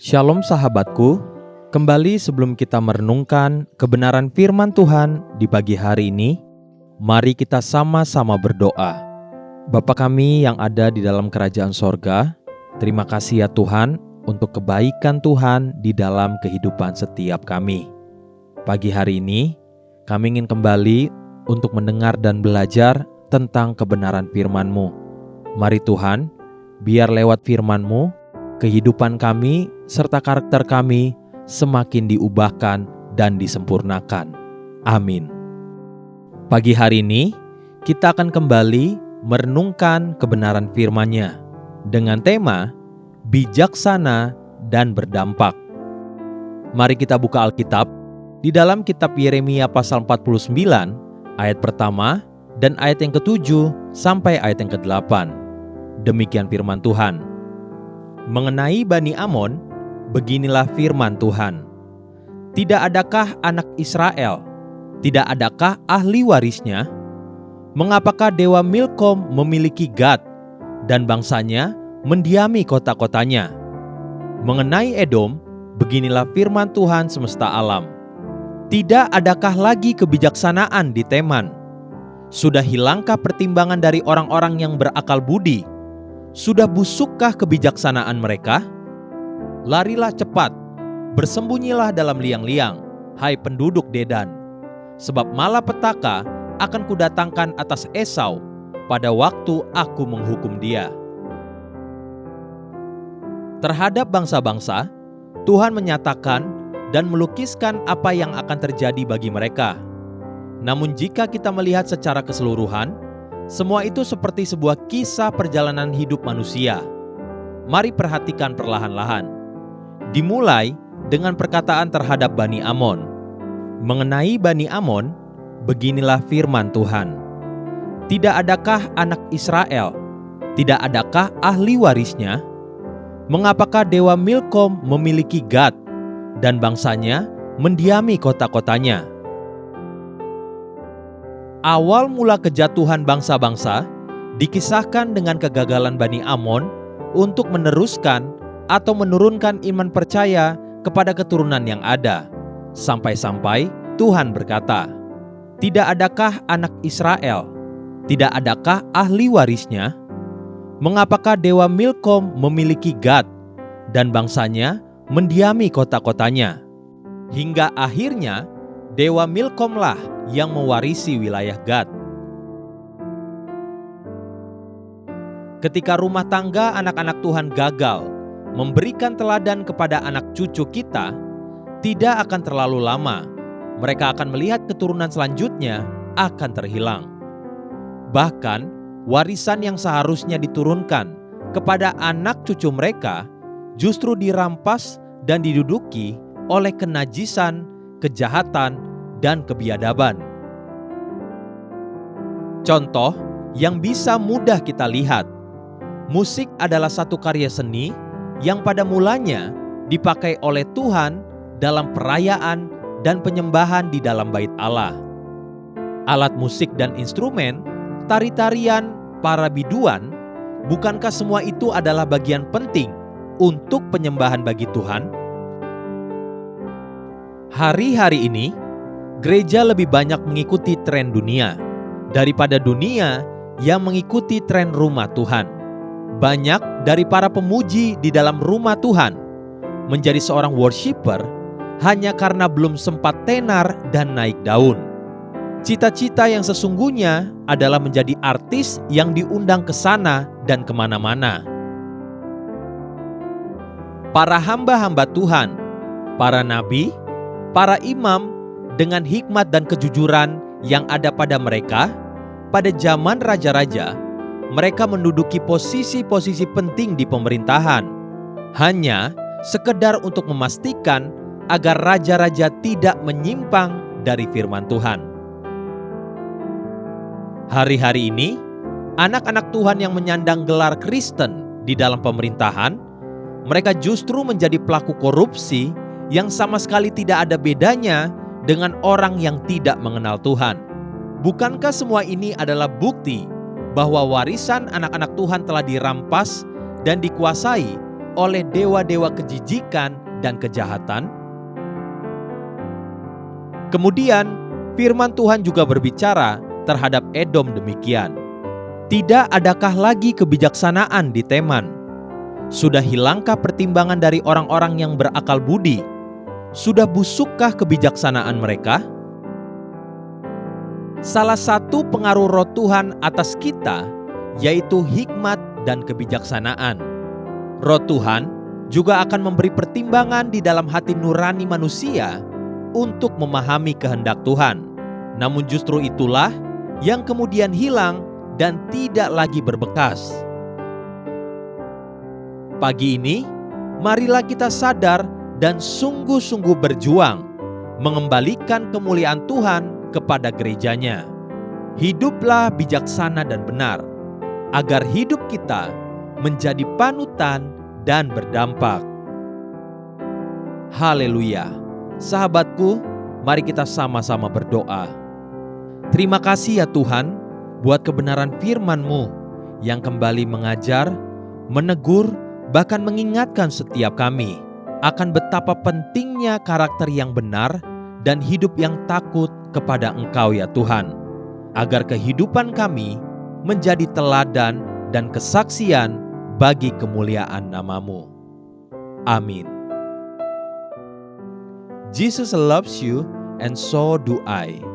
Shalom sahabatku, kembali sebelum kita merenungkan kebenaran firman Tuhan di pagi hari ini, mari kita sama-sama berdoa. Bapa kami yang ada di dalam kerajaan sorga, terima kasih ya Tuhan untuk kebaikan Tuhan di dalam kehidupan setiap kami. Pagi hari ini, kami ingin kembali untuk mendengar dan belajar tentang kebenaran firman-Mu. Mari Tuhan, biar lewat firman-Mu, kehidupan kami serta karakter kami semakin diubahkan dan disempurnakan. Amin. Pagi hari ini, kita akan kembali merenungkan kebenaran firman-Nya dengan tema bijaksana dan berdampak. Mari kita buka Alkitab di dalam kitab Yeremia pasal 49 ayat pertama dan ayat yang ke-7 sampai ayat yang ke-8. Demikian firman Tuhan. Mengenai Bani Amon, beginilah firman Tuhan. Tidak adakah anak Israel? Tidak adakah ahli warisnya? Mengapakah Dewa Milkom memiliki Gad dan bangsanya mendiami kota-kotanya? Mengenai Edom, beginilah firman Tuhan semesta alam. Tidak adakah lagi kebijaksanaan di Teman? Sudah hilangkah pertimbangan dari orang-orang yang berakal budi? Sudah busukkah kebijaksanaan mereka? Larilah cepat, bersembunyilah dalam liang-liang, hai penduduk Dedan. Sebab malapetaka akan kudatangkan atas Esau pada waktu aku menghukum dia. Terhadap bangsa-bangsa, Tuhan menyatakan dan melukiskan apa yang akan terjadi bagi mereka. Namun jika kita melihat secara keseluruhan, semua itu seperti sebuah kisah perjalanan hidup manusia. Mari perhatikan perlahan-lahan. Dimulai dengan perkataan terhadap Bani Amon. Mengenai Bani Amon, beginilah firman Tuhan. Tidak adakah anak Israel? Tidak adakah ahli warisnya? Mengapakah Dewa Milkom memiliki Gad dan bangsanya mendiami kota-kotanya? Awal mula kejatuhan bangsa-bangsa dikisahkan dengan kegagalan Bani Amon untuk meneruskan atau menurunkan iman percaya kepada keturunan yang ada. Sampai-sampai Tuhan berkata, "Tidak adakah anak Israel? Tidak adakah ahli warisnya? Mengapakah Dewa Milkom memiliki Gad dan bangsanya mendiami kota-kotanya?" Hingga akhirnya Dewa Milkomlah yang mewarisi wilayah Gad. Ketika rumah tangga anak-anak Tuhan gagal memberikan teladan kepada anak cucu kita, tidak akan terlalu lama mereka akan melihat keturunan selanjutnya akan terhilang. Bahkan warisan yang seharusnya diturunkan kepada anak cucu mereka justru dirampas dan diduduki oleh kenajisan, kejahatan, dan kebiadaban. Contoh yang bisa mudah kita lihat, musik adalah satu karya seni yang pada mulanya dipakai oleh Tuhan dalam perayaan dan penyembahan di dalam bait Allah. Alat musik dan instrumen, tari-tarian, para biduan, bukankah semua itu adalah bagian penting untuk penyembahan bagi Tuhan? Hari-hari ini, gereja lebih banyak mengikuti tren dunia daripada dunia yang mengikuti tren rumah Tuhan. Banyak dari para pemuji di dalam rumah Tuhan menjadi seorang worshiper hanya karena belum sempat tenar dan naik daun. Cita-cita yang sesungguhnya adalah menjadi artis yang diundang ke sana dan kemana-mana. Para hamba-hamba Tuhan, para nabi, para imam, dengan hikmat dan kejujuran yang ada pada mereka, pada zaman raja-raja, mereka menduduki posisi-posisi penting di pemerintahan, hanya sekedar untuk memastikan agar raja-raja tidak menyimpang dari firman Tuhan. Hari-hari ini, anak-anak Tuhan yang menyandang gelar Kristen di dalam pemerintahan, mereka justru menjadi pelaku korupsi yang sama sekali tidak ada bedanya dengan orang yang tidak mengenal Tuhan. Bukankah semua ini adalah bukti bahwa warisan anak-anak Tuhan telah dirampas dan dikuasai oleh dewa-dewa kejijikan dan kejahatan? Kemudian firman Tuhan juga berbicara terhadap Edom demikian. Tidak adakah lagi kebijaksanaan di Teman? Sudah hilangkah pertimbangan dari orang-orang yang berakal budi? Sudah busukkah kebijaksanaan mereka? Salah satu pengaruh Roh Tuhan atas kita yaitu hikmat dan kebijaksanaan. Roh Tuhan juga akan memberi pertimbangan di dalam hati nurani manusia untuk memahami kehendak Tuhan. Namun justru itulah yang kemudian hilang dan tidak lagi berbekas. Pagi ini, marilah kita sadar dan sungguh-sungguh berjuang mengembalikan kemuliaan Tuhan kepada gerejanya. Hiduplah bijaksana dan benar, agar hidup kita menjadi panutan dan berdampak. Haleluya. Sahabatku, mari kita sama-sama berdoa. Terima kasih ya Tuhan, buat kebenaran firman-Mu yang kembali mengajar, menegur, bahkan mengingatkan setiap kami akan betapa pentingnya karakter yang benar dan hidup yang takut kepada Engkau ya Tuhan, agar kehidupan kami menjadi teladan dan kesaksian bagi kemuliaan nama-Mu. Amin. Jesus loves you and so do I.